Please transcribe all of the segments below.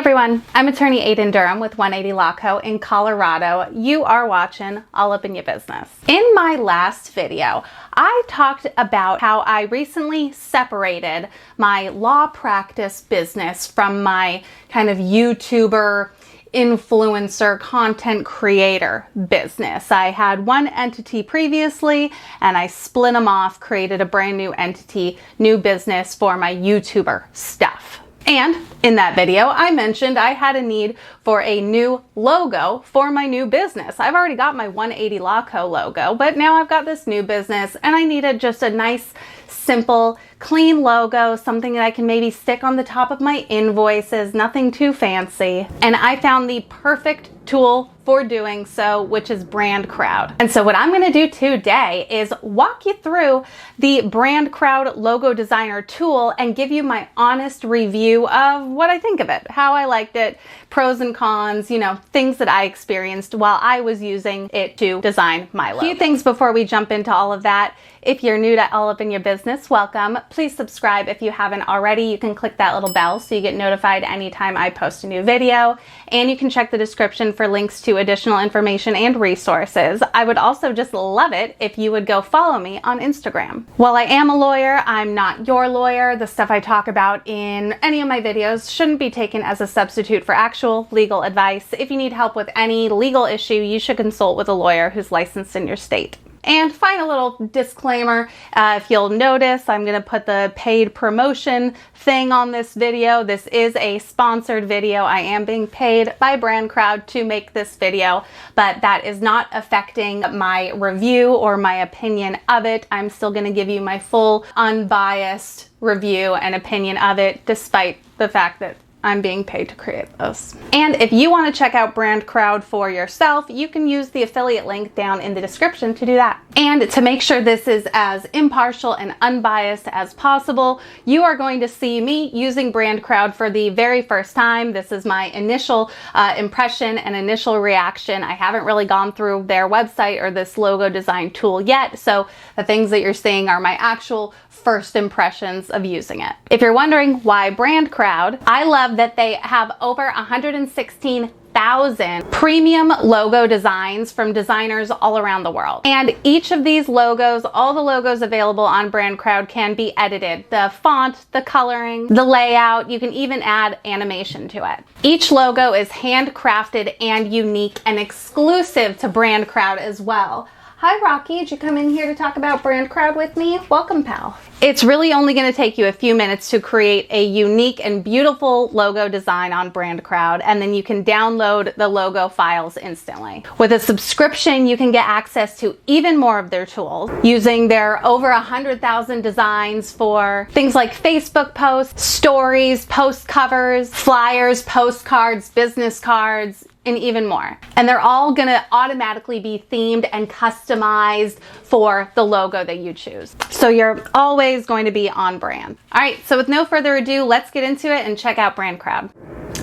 everyone, I'm attorney Aiden Durham with 180 Law Co. in Colorado. You are watching All Up in Your Business. In my last video, I talked about how I recently separated my law practice business from my kind of YouTuber, influencer, content creator business. I had one entity previously and I split them off, created a brand new entity, new business for my YouTuber stuff. And in that video, I mentioned I had a need for a new logo for my new business. I've already got my 180 Law Co. logo, but now I've got this new business and I needed just a nice, simple, clean logo, something that I can maybe stick on the top of my invoices, nothing too fancy. And I found the perfect tool for doing so, which is BrandCrowd. And so what I'm gonna do today is walk you through the BrandCrowd logo designer tool and give you my honest review of what I think of it, how I liked it, pros and cons, you know, things that I experienced while I was using it to design my logo. A few things before we jump into all of that. If you're new to All Up in Your Business, welcome. Please subscribe if you haven't already. You can click that little bell so you get notified anytime I post a new video. And you can check the description for links to additional information and resources. I would also just love it if you would go follow me on Instagram. While I am a lawyer, I'm not your lawyer. The stuff I talk about in any of my videos shouldn't be taken as a substitute for actual legal advice. If you need help with any legal issue, you should consult with a lawyer who's licensed in your state. And final little disclaimer, if you'll notice, I'm going to put the paid promotion thing on this video. This is a sponsored video. I am being paid by BrandCrowd to make this video, but that is not affecting my review or my opinion of it. I'm still going to give you my full unbiased review and opinion of it, despite the fact that I'm being paid to create this. And if you want to check out BrandCrowd for yourself, you can use the affiliate link down in the description to do that. And to make sure this is as impartial and unbiased as possible, you are going to see me using BrandCrowd for the very first time. This is my initial impression and initial reaction. I haven't really gone through their website or this logo design tool yet, so the things that you're seeing are my actual first impressions of using it. If you're wondering why BrandCrowd, I love that they have over 116,000 premium logo designs from designers all around the world. And each of these logos, all the logos available on BrandCrowd can be edited. The font, the coloring, the layout, you can even add animation to it. Each logo is handcrafted and unique and exclusive to BrandCrowd as well. Hi Rocky, did you come in here to talk about BrandCrowd with me? Welcome, pal. It's really only going to take you a few minutes to create a unique and beautiful logo design on BrandCrowd, and then you can download the logo files instantly. With a subscription, you can get access to even more of their tools, using their over 100,000 designs for things like Facebook posts, stories, post covers, flyers, postcards, business cards, and even more. And they're all gonna automatically be themed and customized for the logo that you choose. So you're always going to be on brand. All right, so with no further ado, let's get into it and check out BrandCrowd.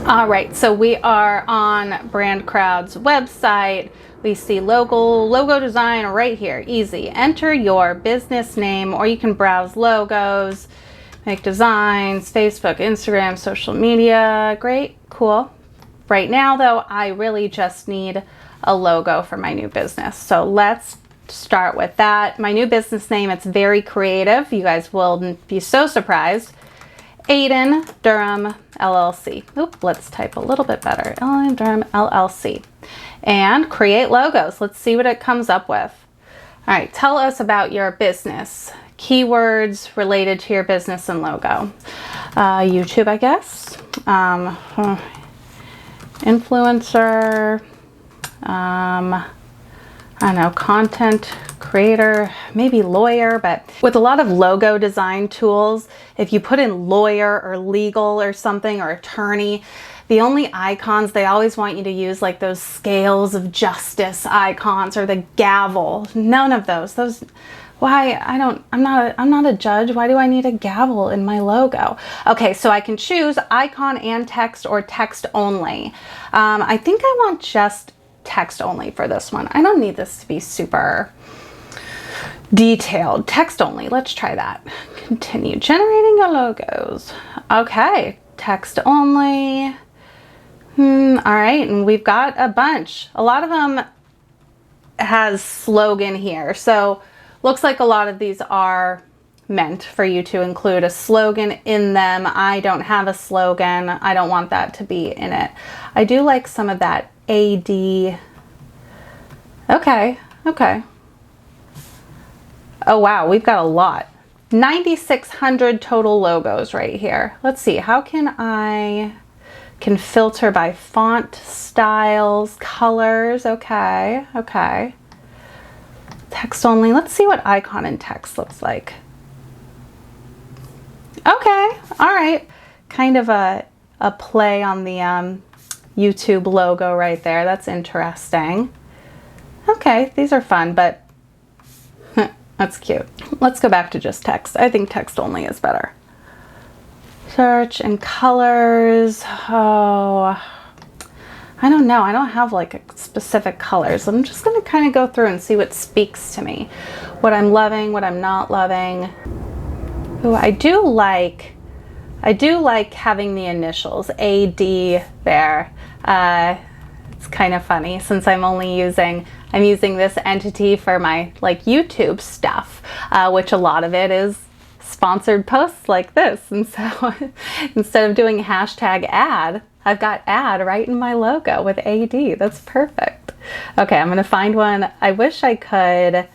All right, so we are on BrandCrowd's website. We see logo design right here, easy. Enter your business name, or you can browse logos, make designs, Facebook, Instagram, social media. Great, cool. Right now though, I really just need a logo for my new business. So let's start with that. My new business name, it's very creative. You guys will be so surprised. Aiden Durham LLC. Oop, let's type a little bit better. Aiden Durham LLC. And create logos. Let's see what it comes up with. All right, tell us about your business. Keywords related to your business and logo. YouTube, I guess. Influencer, I don't know, content creator, maybe lawyer, but with a lot of logo design tools, if you put in lawyer or legal or something or attorney, the only icons, they always want you to use like those scales of justice icons or the gavel. None of those. Why? I'm not a judge. Why do I need a gavel in my logo? Okay, so I can choose icon and text or text only. I think I want just text only for this one. I don't need this to be super detailed. Text only. Let's try that. Continue generating your logos. Okay, text only. All right, and we've got a bunch. A lot of them has slogan here. So looks like a lot of these are meant for you to include a slogan in them. I don't have a slogan. I don't want that to be in it. I do like some of that AD. Okay, okay. Oh wow, we've got a lot. 9,600 total logos right here. Let's see, how can filter by font styles, colors. Okay, okay. Text only. Let's see what icon and text looks like. Okay, all right. Kind of a play on the YouTube logo right there. That's interesting. Okay, these are fun, but that's cute. Let's go back to just text. I think text only is better. Search and colors. Oh, I don't know. I don't have like a specific colors. I'm just going to kind of go through and see what speaks to me. What I'm loving, what I'm not loving. Ooh, I do like having the initials AD there. It's kind of funny since I'm using this entity for my like YouTube stuff, which a lot of it is sponsored posts like this. And so instead of doing hashtag ad, I've got ad right in my logo with AD. That's perfect. Okay, I'm gonna find one. I wish I could.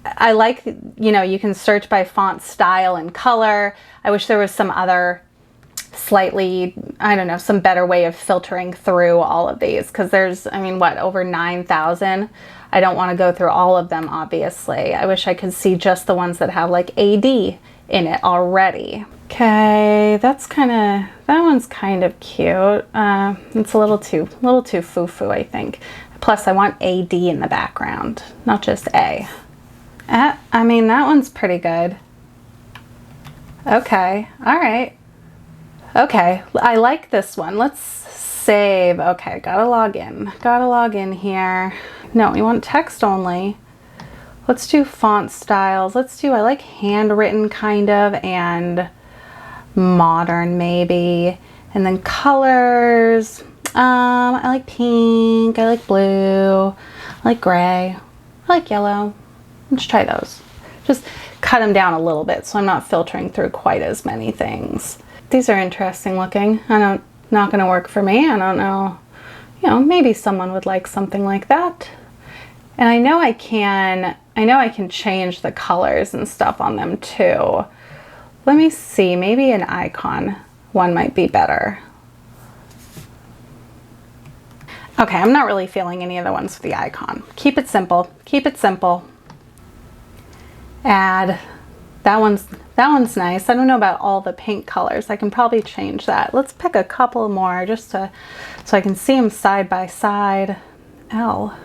I like, you know, you can search by font style and color. I wish there was some other slightly, I don't know, some better way of filtering through all of these, because there's, I mean, what, over 9,000? I don't want to go through all of them, obviously. I wish I could see just the ones that have like AD in it already. Okay, that one's kind of cute. It's a little too foo-foo, I think. Plus, I want AD in the background, not just A. I mean, that one's pretty good. Okay, all right. Okay, I like this one. Let's save. Okay, gotta log in. Gotta log in here. No, we want text only. Let's do font styles. I like handwritten kind of, and modern maybe. And then colors. I like pink, I like blue, I like gray, I like yellow. Let's try those. Just cut them down a little bit so I'm not filtering through quite as many things. These are interesting looking. Not gonna work for me. I don't know. You know, maybe someone would like something like that. And I know I can change the colors and stuff on them too. Let me see, maybe an icon one might be better. Okay, I'm not really feeling any of the ones with the icon. Keep it simple. Keep it simple. Add. That one's nice. I don't know about all the pink colors. I can probably change that. Let's pick a couple more just so I can see them side by side. L.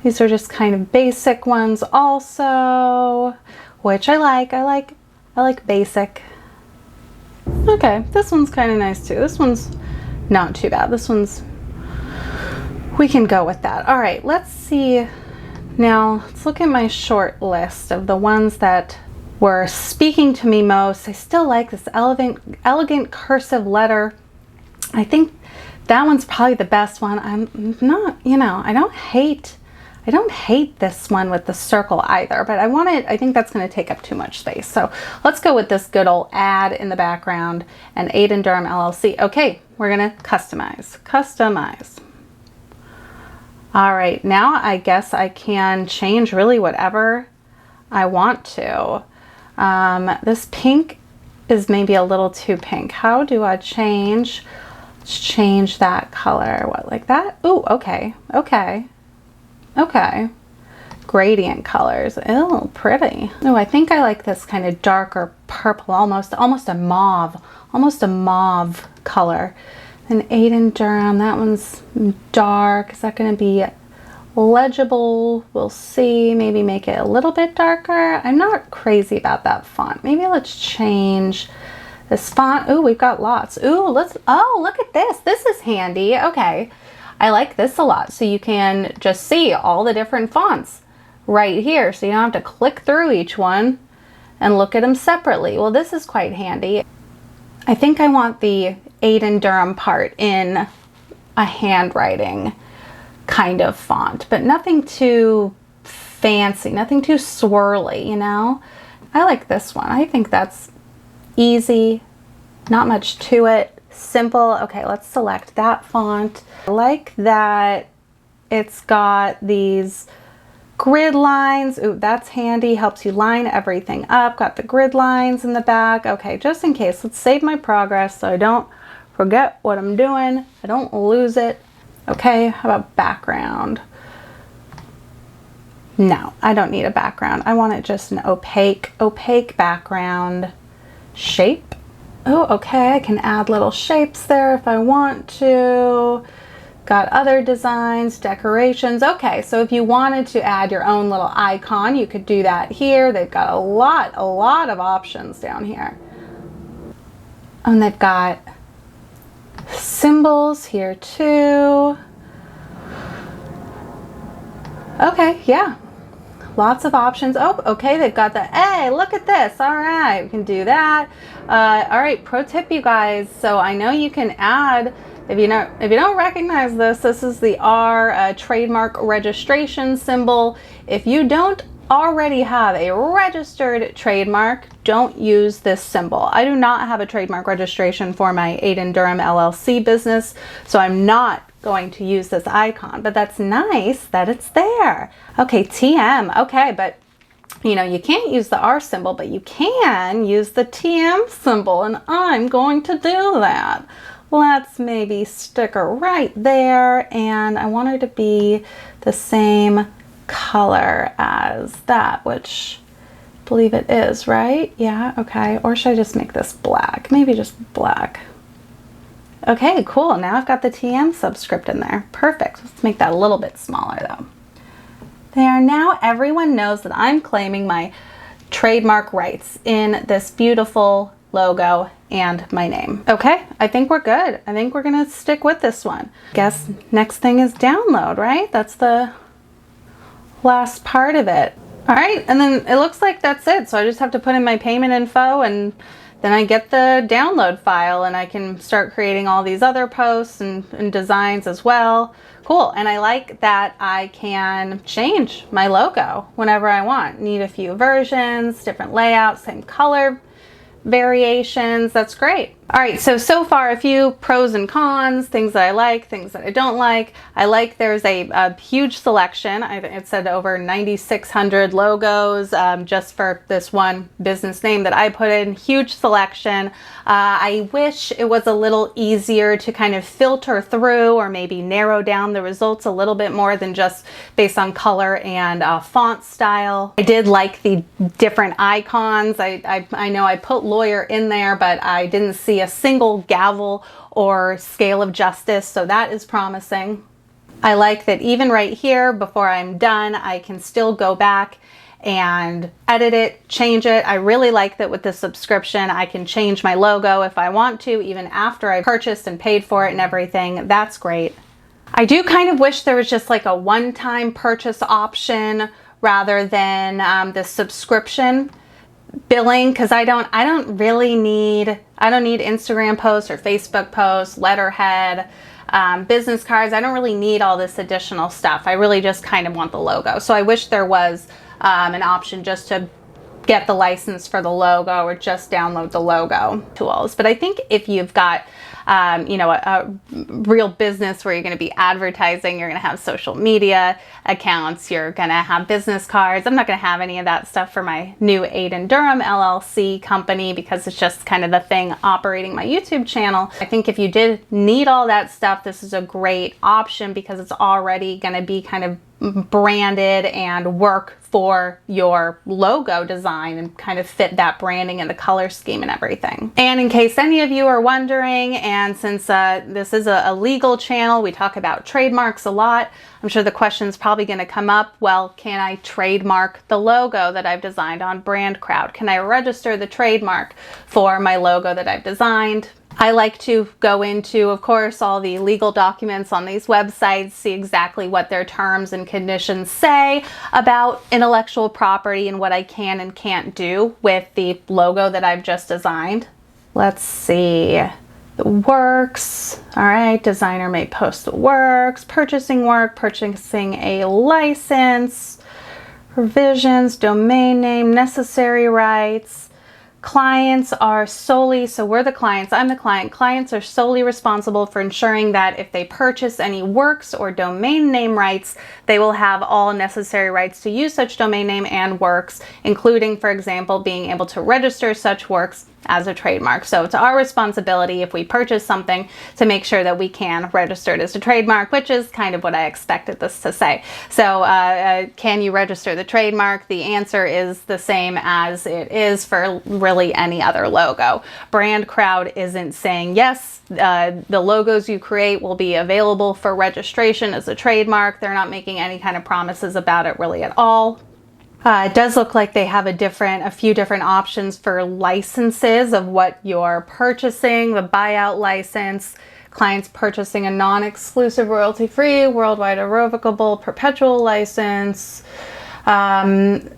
These are just kind of basic ones also, which I like. I like basic. Okay, this one's kind of nice too. This one's not too bad. We can go with that. All right, let's see. Now, let's look at my short list of the ones that were speaking to me most. I still like this elegant cursive letter. I think that one's probably the best one. I'm not, you know, I don't hate this one with the circle either, but I think that's going to take up too much space. So let's go with this good old ad in the background and Aiden Durham LLC. Okay, we're going to customize. All right, now I guess I can change really whatever I want to. This pink is maybe a little too pink. How do I change? Let's change that color. What, like that? Ooh, okay. Gradient colors. Ew, pretty. Oh, I think I like this kind of darker purple, almost a mauve color. And Aiden Durham, that one's dark. Is that going to be legible? We'll see. Maybe make it a little bit darker. I'm not crazy about that font. Maybe let's change this font. Ooh, we've got lots. Ooh, oh, look at this. This is handy. Okay. I like this a lot. So you can just see all the different fonts right here. So you don't have to click through each one and look at them separately. Well, this is quite handy. I think I want the Aiden Durham part in a handwriting kind of font, but nothing too fancy, nothing too swirly, you know? I like this one. I think that's easy, not much to it, simple. Okay, let's select that font. I like that it's got these grid lines. Ooh, that's handy, helps you line everything up. Got the grid lines in the back. Okay, just in case, let's save my progress so I don't forget what I'm doing. I don't lose it. Okay, how about background? No, I don't need a background. I want it just an opaque background. Shape. Oh, okay, I can add little shapes there if I want to. Got other designs, decorations. Okay, so if you wanted to add your own little icon, you could do that here. They've got a lot of options down here. And they've got symbols here too. Okay, yeah. Lots of options. Oh, okay, they've got the, hey, look at this. All right, we can do that. All right, pro tip, you guys. So I know you can add, if you don't recognize this, this is the R trademark registration symbol. If you don't already have a registered trademark, don't use this symbol. I do not have a trademark registration for my Aiden Durham LLC business, so I'm not going to use this icon, but that's nice that it's there. Okay, TM. Okay, but you know, you can't use the R symbol, but you can use the TM symbol, and I'm going to do that. Let's maybe stick her right there, and I want her to be the same color as that, which I believe it is, right? Yeah, okay. Or should I just make this black? Maybe just black. Okay, cool. Now I've got the TM subscript in there. Perfect. Let's make that a little bit smaller though. There, now everyone knows that I'm claiming my trademark rights in this beautiful logo and my name. Okay, I think we're good. I think we're gonna stick with this one. Guess next thing is download, right? That's the last part of it. All right, and then it looks like that's it. So I just have to put in my payment info, and then I get the download file, and I can start creating all these other posts and designs as well. Cool, and I like that I can change my logo whenever I want. Need a few versions, different layouts, same color variations. That's great. All right, so far a few pros and cons, things that I like, things that I don't like. I like there's a huge selection. It said over 9,600 logos just for this one business name that I put in. Huge selection. I wish it was a little easier to kind of filter through or maybe narrow down the results a little bit more than just based on color and font style. I did like the different icons. I know I put lawyer in there, but I didn't see a single gavel or scale of justice, so that is promising. I like that even right here before I'm done, I can still go back and edit it, change it. I really like that with the subscription, I can change my logo if I want to, even after I purchased and paid for it and everything. That's great. I do kind of wish there was just like a one-time purchase option rather than the subscription billing, because I don't need Instagram posts or Facebook posts, letterhead, business cards. I don't really need all this additional stuff. I really just kind of want the logo. So I wish there was an option just to get the license for the logo or just download the logo tools. But I think if you've got you know, a real business where you're going to be advertising, you're going to have social media accounts, you're going to have business cards. I'm not going to have any of that stuff for my new Aiden Durham LLC company because it's just kind of the thing operating my YouTube channel. I think if you did need all that stuff, this is a great option because it's already going to be kind of branded and work for your logo design and kind of fit that branding and the color scheme and everything. And in case any of you are wondering, and since this is a legal channel, we talk about trademarks a lot. I'm sure the question's probably going to come up, well, can I trademark the logo that I've designed on BrandCrowd? Can I register the trademark for my logo that I've designed? I like to go into, of course, all the legal documents on these websites, see exactly what their terms and conditions say about intellectual property and what I can and can't do with the logo that I've just designed. Let's see. The works, all right, designer may post the works, purchasing a license, revisions, domain name, necessary rights. Clients are solely, so we're the clients, I'm the client. Clients are solely responsible for ensuring that if they purchase any works or domain name rights, they will have all necessary rights to use such domain name and works, including, for example, being able to register such works as a trademark. So it's our responsibility if we purchase something to make sure that we can register it as a trademark, which is kind of what I expected this to say. So can you register the trademark? The answer is the same as it is for really any other logo. BrandCrowd isn't saying yes, the logos you create will be available for registration as a trademark. They're not making any kind of promises about it really at all. It does look like they have a few different options for licenses of what you're purchasing. The buyout license, clients purchasing a non-exclusive, royalty-free, worldwide irrevocable, perpetual license. And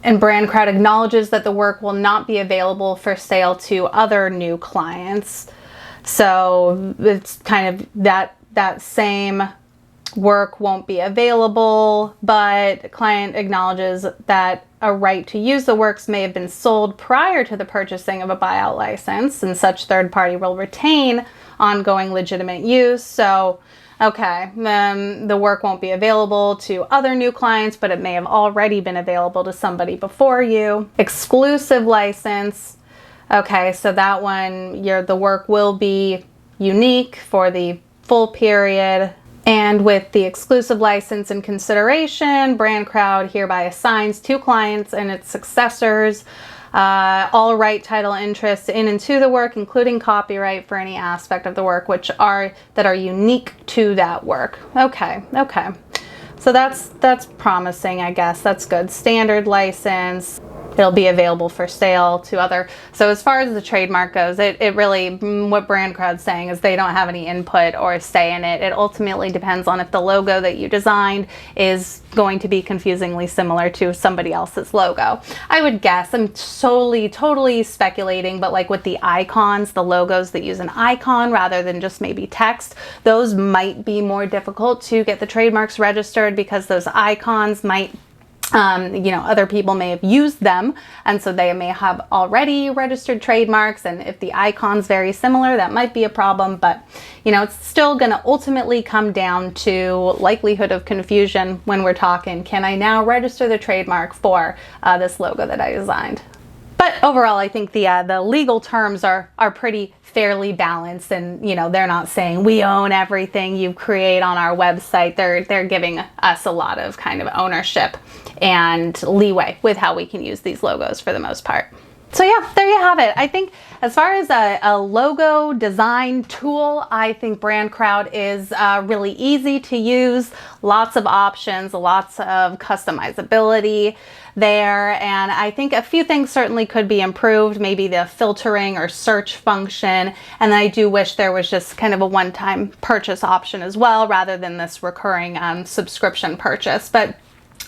BrandCrowd acknowledges that the work will not be available for sale to other new clients. So it's kind of that same work won't be available, but client acknowledges that a right to use the works may have been sold prior to the purchasing of a buyout license, and such third party will retain ongoing legitimate use. So, okay, the work won't be available to other new clients, but it may have already been available to somebody before you. Exclusive license. Okay, so that one, the work will be unique for the full period. And with the exclusive license in consideration, BrandCrowd hereby assigns to clients and its successors all right, title, interests in and to the work, including copyright for any aspect of the work that are unique to that work. Okay. So that's promising, I guess. That's good. Standard license. It'll be available for sale to other. So as far as the trademark goes, it really, what BrandCrowd's saying is they don't have any input or say in it. It ultimately depends on if the logo that you designed is going to be confusingly similar to somebody else's logo. I would guess, I'm totally speculating, but like with the icons, the logos that use an icon rather than just maybe text, those might be more difficult to get the trademarks registered because those icons might other people may have used them, and so they may have already registered trademarks, and if the icon's very similar, that might be a problem. But it's still going to ultimately come down to likelihood of confusion when we're talking, can I now register the trademark for this logo that I designed? But overall, I think the legal terms are pretty fairly balanced, and they're not saying we own everything you create on our website. They're giving us a lot of kind of ownership and leeway with how we can use these logos for the most part. So yeah, there you have it. I think as far as a logo design tool, I think BrandCrowd is really easy to use. Lots of options, lots of customizability there. And I think a few things certainly could be improved, maybe the filtering or search function. And I do wish there was just kind of a one-time purchase option as well, rather than this recurring subscription purchase. But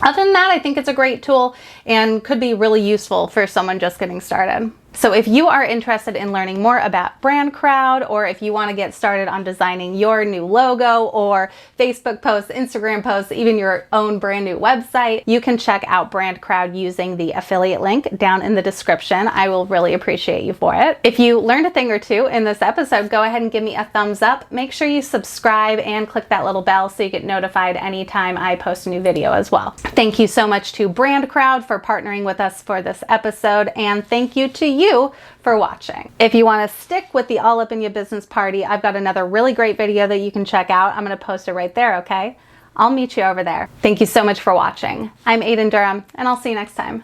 other than that, I think it's a great tool and could be really useful for someone just getting started. So if you are interested in learning more about BrandCrowd, or if you want to get started on designing your new logo or Facebook posts, Instagram posts, even your own brand new website, you can check out BrandCrowd using the affiliate link down in the description. I will really appreciate you for it. If you learned a thing or two in this episode, go ahead and give me a thumbs up. Make sure you subscribe and click that little bell so you get notified anytime I post a new video as well. Thank you so much to BrandCrowd for partnering with us for this episode, and thank you to you for watching. If you want to stick with the All Up in Your Business party, I've got another really great video that you can check out. I'm going to post it right there, okay? I'll meet you over there. Thank you so much for watching. I'm Aiden Durham, and I'll see you next time.